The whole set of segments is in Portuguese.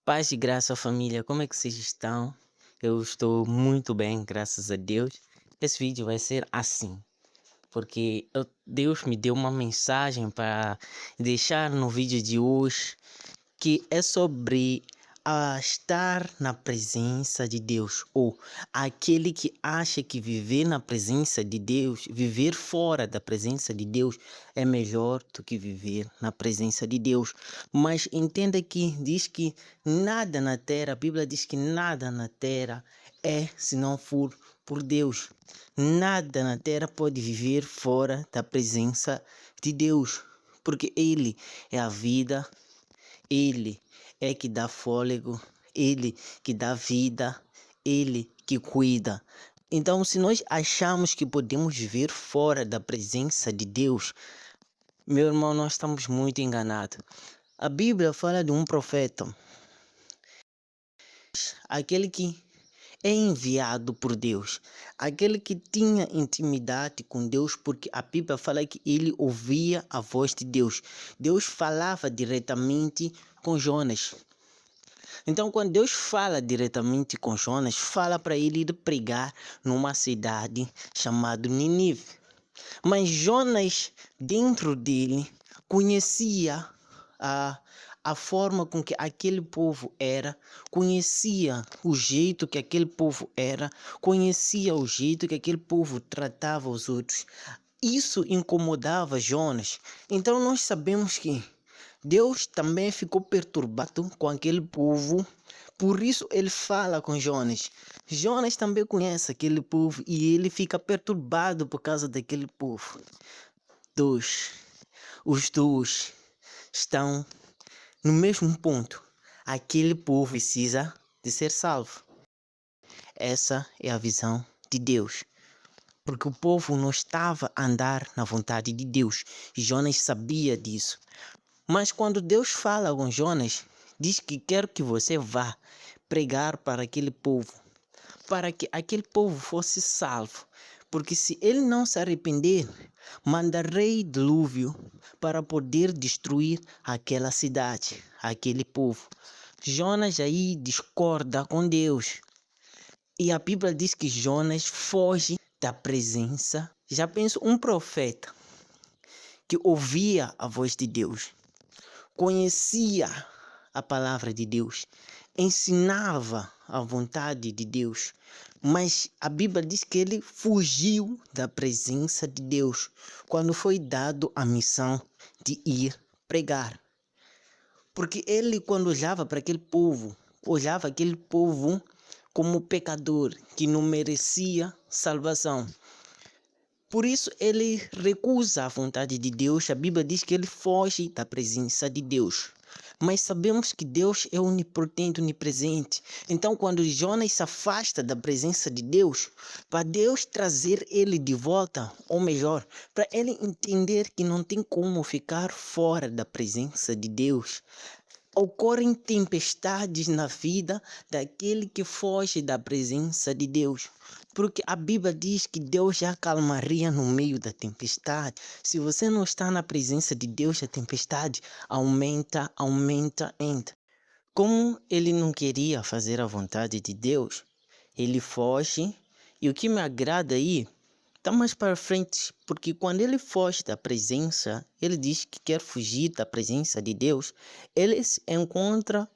Paz e graça, família, como é que vocês estão? Eu estou muito bem, graças a Deus. Esse vídeo vai ser assim, porque Deus me deu uma mensagem para deixar no vídeo de hoje que é sobre estar na presença de Deus, ou aquele que acha que viver na presença de Deus, viver fora da presença de Deus é melhor do que viver na presença de Deus. Mas entenda que diz que nada na terra, a Bíblia diz que nada na terra é se não for por Deus. Nada na terra pode viver fora da presença de Deus, porque Ele é a vida, ele é que dá fôlego, Ele que dá vida, Ele que cuida. Então, se nós achamos que podemos viver fora da presença de Deus, meu irmão, nós estamos muito enganados. A Bíblia fala de um profeta, aquele que é enviado por Deus, aquele que tinha intimidade com Deus, porque a Bíblia fala que ele ouvia a voz de Deus. Deus falava diretamente com Jonas. Então, quando Deus fala diretamente com Jonas, fala para ele ir pregar numa cidade chamada Nínive. Mas Jonas, dentro dele, conhecia a, a forma com que aquele povo era, conhecia o jeito que aquele povo era, conhecia o jeito que aquele povo tratava os outros. Isso incomodava Jonas. Então, nós sabemos que Deus também ficou perturbado com aquele povo, por isso ele fala com Jonas. Jonas também conhece aquele povo e ele fica perturbado por causa daquele povo. Dois, os dois estão no mesmo ponto. Aquele povo precisa de ser salvo. Essa é a visão de Deus. Porque o povo não estava a andar na vontade de Deus. Jonas sabia disso. Mas quando Deus fala com Jonas, diz que quer que você vá pregar para aquele povo, para que aquele povo fosse salvo. Porque se ele não se arrepender, mandarei dilúvio para poder destruir aquela cidade, aquele povo. Jonas aí discorda com Deus. E a Bíblia diz que Jonas foge da presença. Já penso, um profeta que ouvia a voz de Deus, conhecia a palavra de Deus, ensinava a vontade de Deus, mas a Bíblia diz que ele fugiu da presença de Deus quando foi dado a missão de ir pregar. Porque ele, quando olhava para aquele povo, olhava aquele povo como pecador que não merecia salvação. Por isso ele recusa a vontade de Deus. A Bíblia diz que ele foge da presença de Deus. Mas sabemos que Deus é onipotente, onipresente. Então, quando Jonas se afasta da presença de Deus, para Deus trazer ele de volta, ou melhor, para ele entender que não tem como ficar fora da presença de Deus, ocorrem tempestades na vida daquele que foge da presença de Deus. Porque a Bíblia diz que Deus já calmaria no meio da tempestade. Se você não está na presença de Deus, a tempestade aumenta, aumenta, entra. Como ele não queria fazer a vontade de Deus, ele foge. E o que me agrada aí, está mais para frente, porque quando ele foge da presença, ele diz que quer fugir da presença de Deus, ele encontra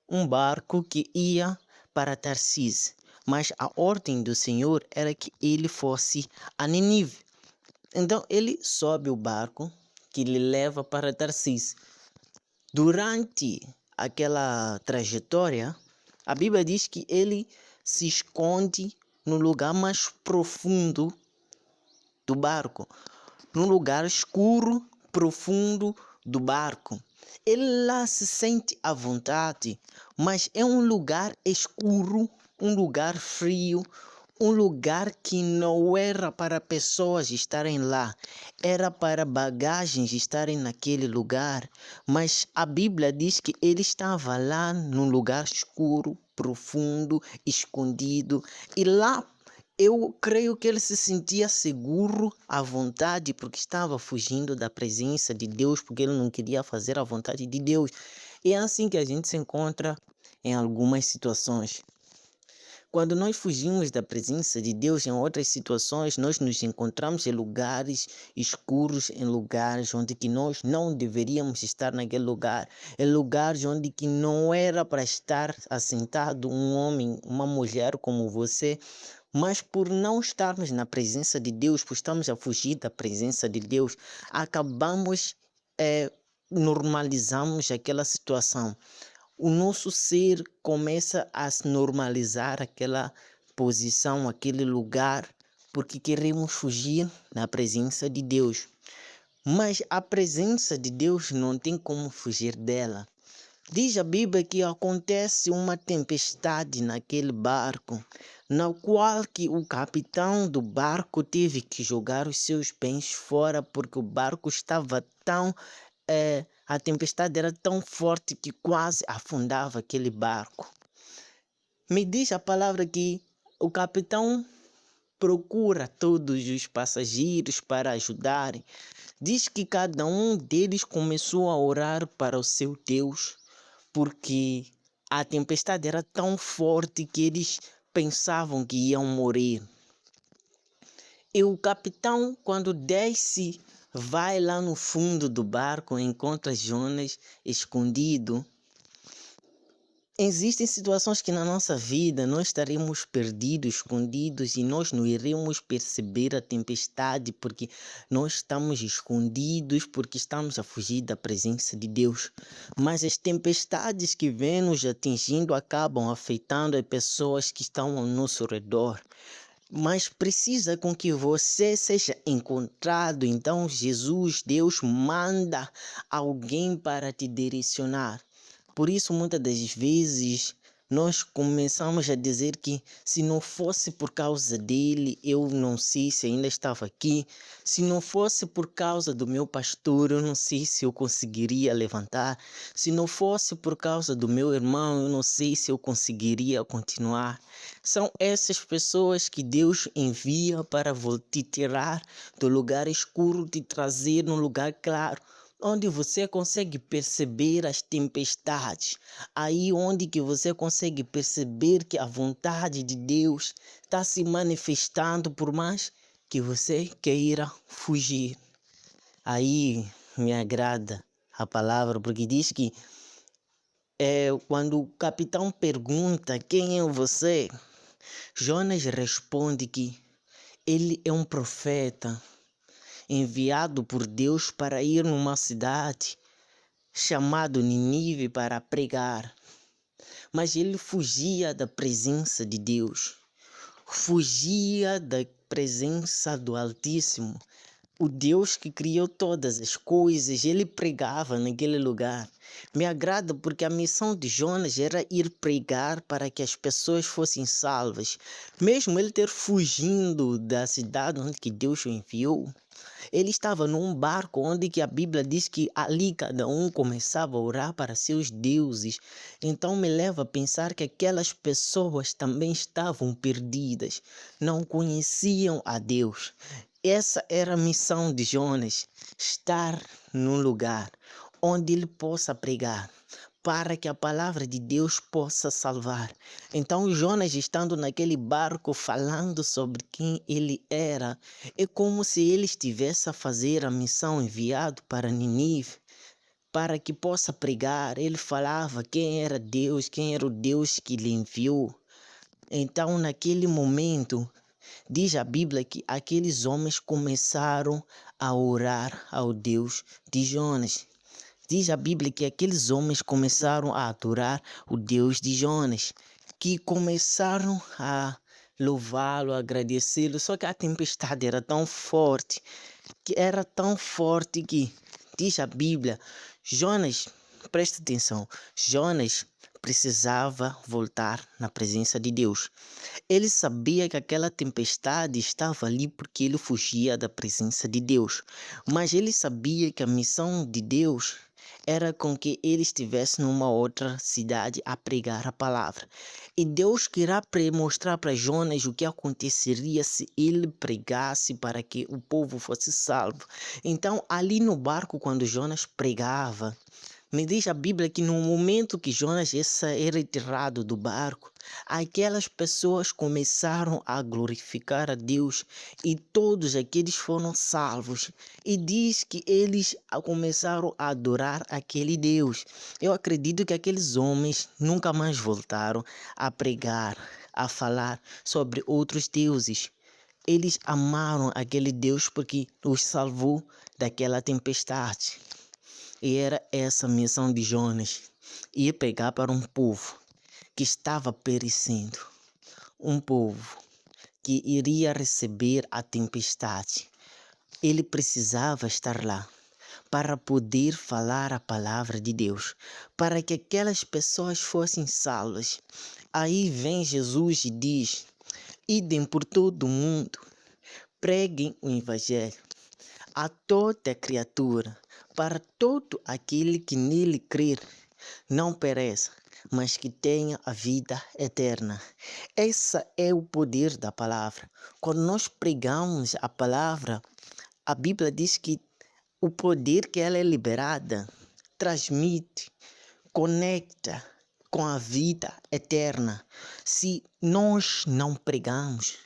um barco que ia para Tarsis, mas a ordem do Senhor era que ele fosse a Nínive. Então ele sobe o barco que lhe leva para Tarsis. Durante aquela trajetória, a Bíblia diz que ele se esconde no lugar mais profundo do barco, num lugar escuro, profundo do barco. Ele lá se sente à vontade, mas é um lugar escuro, um lugar frio, um lugar que não era para pessoas estarem lá, era para bagagens estarem naquele lugar. Mas a Bíblia diz que ele estava lá num lugar escuro, profundo, escondido, e lá eu creio que ele se sentia seguro, à vontade, porque estava fugindo da presença de Deus, porque ele não queria fazer a vontade de Deus. E é assim que a gente se encontra em algumas situações. Quando nós fugimos da presença de Deus em outras situações, nós nos encontramos em lugares escuros, em lugares onde que nós não deveríamos estar naquele lugar, em lugares onde que não era para estar assentado um homem, uma mulher como você, mas por não estarmos na presença de Deus, por estarmos a fugir da presença de Deus, acabamos normalizamos aquela situação. O nosso ser começa a se normalizar aquela posição, aquele lugar, porque queremos fugir da presença de Deus. Mas a presença de Deus não tem como fugir dela. Diz a Bíblia que acontece uma tempestade naquele barco, na qual que o capitão do barco teve que jogar os seus bens fora, porque o barco estava a tempestade era tão forte que quase afundava aquele barco. Me diz a palavra que o capitão procura todos os passageiros para ajudarem. Diz que cada um deles começou a orar para o seu Deus, porque a tempestade era tão forte que eles pensavam que iam morrer. E o capitão, quando desce, vai lá no fundo do barco, encontra Jonas escondido. Existem situações que na nossa vida nós estaremos perdidos, escondidos, e nós não iremos perceber a tempestade porque nós estamos escondidos, porque estamos a fugir da presença de Deus. Mas as tempestades que vêm nos atingindo acabam afetando as pessoas que estão ao nosso redor. Mas precisa com que você seja encontrado. Então Jesus, Deus, manda alguém para te direcionar. Por isso, muitas das vezes, nós começamos a dizer que se não fosse por causa dele, eu não sei se ainda estava aqui. Se não fosse por causa do meu pastor, eu não sei se eu conseguiria levantar. Se não fosse por causa do meu irmão, eu não sei se eu conseguiria continuar. São essas pessoas que Deus envia para te tirar do lugar escuro, te trazer num lugar claro, onde você consegue perceber as tempestades, aí onde que você consegue perceber que a vontade de Deus está se manifestando por mais que você queira fugir. Aí me agrada a palavra, porque diz que quando o capitão pergunta quem é você, Jonas responde que ele é um profeta enviado por Deus para ir numa cidade chamado Ninive para pregar. Mas ele fugia da presença de Deus, fugia da presença do Altíssimo. O Deus que criou todas as coisas, ele pregava naquele lugar. Me agrada porque a missão de Jonas era ir pregar para que as pessoas fossem salvas. Mesmo ele ter fugindo da cidade onde que Deus o enviou, ele estava num barco onde que a Bíblia diz que ali cada um começava a orar para seus deuses. Então me leva a pensar que aquelas pessoas também estavam perdidas, não conheciam a Deus. Essa era a missão de Jonas, estar num lugar onde ele possa pregar, para que a palavra de Deus possa salvar. Então Jonas, estando naquele barco falando sobre quem ele era, é como se ele estivesse a fazer a missão enviado para Ninive, para que possa pregar. Ele falava quem era Deus, quem era o Deus que lhe enviou. Então naquele momento, diz a Bíblia que aqueles homens começaram a orar ao Deus de Jonas. Diz a Bíblia que aqueles homens começaram a adorar o Deus de Jonas, que começaram a louvá-lo, agradecê-lo, só que a tempestade era tão forte, que diz a Bíblia, Jonas, presta atenção, Jonas precisava voltar na presença de Deus. Ele sabia que aquela tempestade estava ali porque ele fugia da presença de Deus, mas ele sabia que a missão de Deus era com que ele estivesse numa outra cidade a pregar a palavra. E Deus queria mostrar para Jonas o que aconteceria se ele pregasse para que o povo fosse salvo. Então, ali no barco, quando Jonas pregava, Me diz a Bíblia que no momento que Jonas é retirado do barco, aquelas pessoas começaram a glorificar a Deus e todos aqueles foram salvos. E diz que eles começaram a adorar aquele Deus. Eu acredito que aqueles homens nunca mais voltaram a pregar, a falar sobre outros deuses. Eles amaram aquele Deus porque os salvou daquela tempestade. E era essa a missão de Jonas: ir pregar para um povo que estava perecendo, um povo que iria receber a tempestade. Ele precisava estar lá para poder falar a palavra de Deus, para que aquelas pessoas fossem salvas. Aí vem Jesus e diz: idem por todo o mundo, preguem o evangelho a toda criatura, para todo aquele que nele crer, não pereça, mas que tenha a vida eterna. Esse é o poder da palavra. Quando nós pregamos a palavra, a Bíblia diz que o poder que ela é liberada transmite, conecta com a vida eterna. Se nós não pregamos,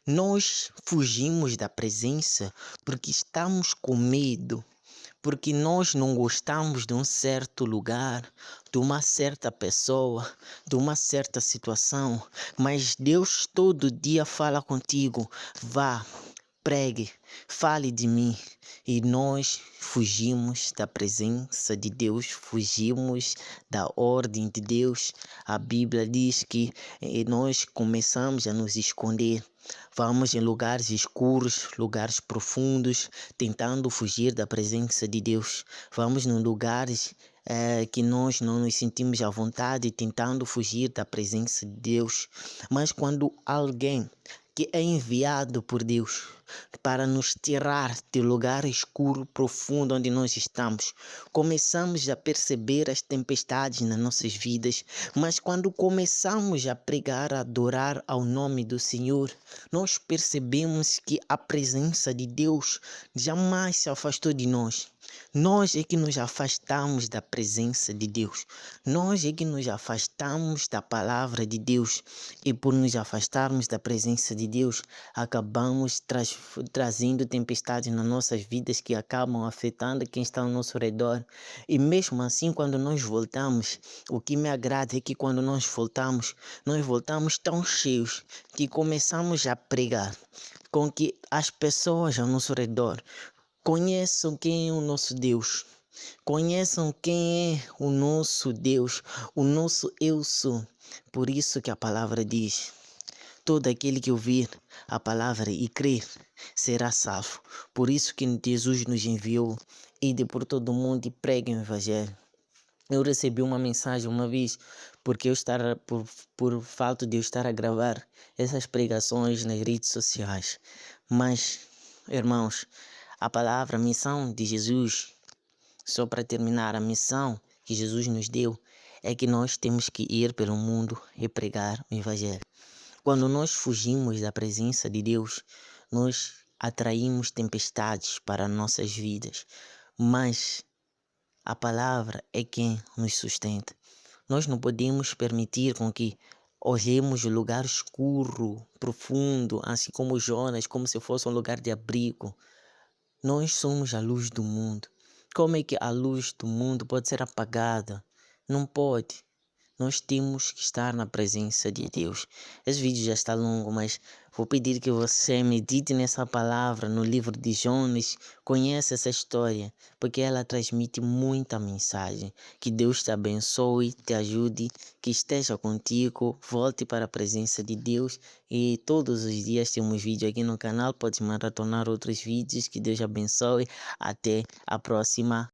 nós fugimos da presença porque estamos com medo, porque nós não gostamos de um certo lugar, de uma certa pessoa, de uma certa situação, mas Deus todo dia fala contigo: vá, pregue, fale de mim. E nós fugimos da presença de Deus, fugimos da ordem de Deus. A Bíblia diz que nós começamos a nos esconder. Vamos em lugares escuros, lugares profundos, tentando fugir da presença de Deus. Vamos em lugares que nós não nos sentimos à vontade, tentando fugir da presença de Deus. Mas quando alguém que é enviado por Deus para nos tirar do lugar escuro, profundo onde nós estamos, começamos a perceber as tempestades nas nossas vidas, mas quando começamos a pregar, a adorar ao nome do Senhor, nós percebemos que a presença de Deus jamais se afastou de nós. Nós é que nos afastamos da presença de Deus. Nós é que nos afastamos da palavra de Deus. E por nos afastarmos da presença de Deus, acabamos trazendo tempestades nas nossas vidas que acabam afetando quem está ao nosso redor. E mesmo assim, quando nós voltamos, o que me agrada é que quando nós voltamos tão cheios que começamos a pregar com que as pessoas ao nosso redor conheçam quem é o nosso Deus. Conheçam quem é o nosso Deus, o nosso eu sou. Por isso que a palavra diz: todo aquele que ouvir a palavra e crer será salvo. Por isso que Jesus nos enviou: ide por todo mundo e preguem o evangelho. Eu recebi uma mensagem uma vez, porque por fato de eu estar a gravar essas pregações nas redes sociais. Mas, irmãos, a palavra, a missão de Jesus, só para terminar, a missão que Jesus nos deu é que nós temos que ir pelo mundo e pregar o evangelho. Quando nós fugimos da presença de Deus, nós atraímos tempestades para nossas vidas. Mas a palavra é quem nos sustenta. Nós não podemos permitir com que olhemos o lugar escuro, profundo, assim como Jonas, como se fosse um lugar de abrigo. Nós somos a luz do mundo. Como é que a luz do mundo pode ser apagada? Não pode. Nós temos que estar na presença de Deus. Esse vídeo já está longo, mas vou pedir que você medite nessa palavra no livro de Jonas. Conheça essa história, porque ela transmite muita mensagem. Que Deus te abençoe, te ajude, que esteja contigo. Volte para a presença de Deus. E todos os dias temos vídeo aqui no canal. Pode maratonar outros vídeos. Que Deus abençoe. Até a próxima.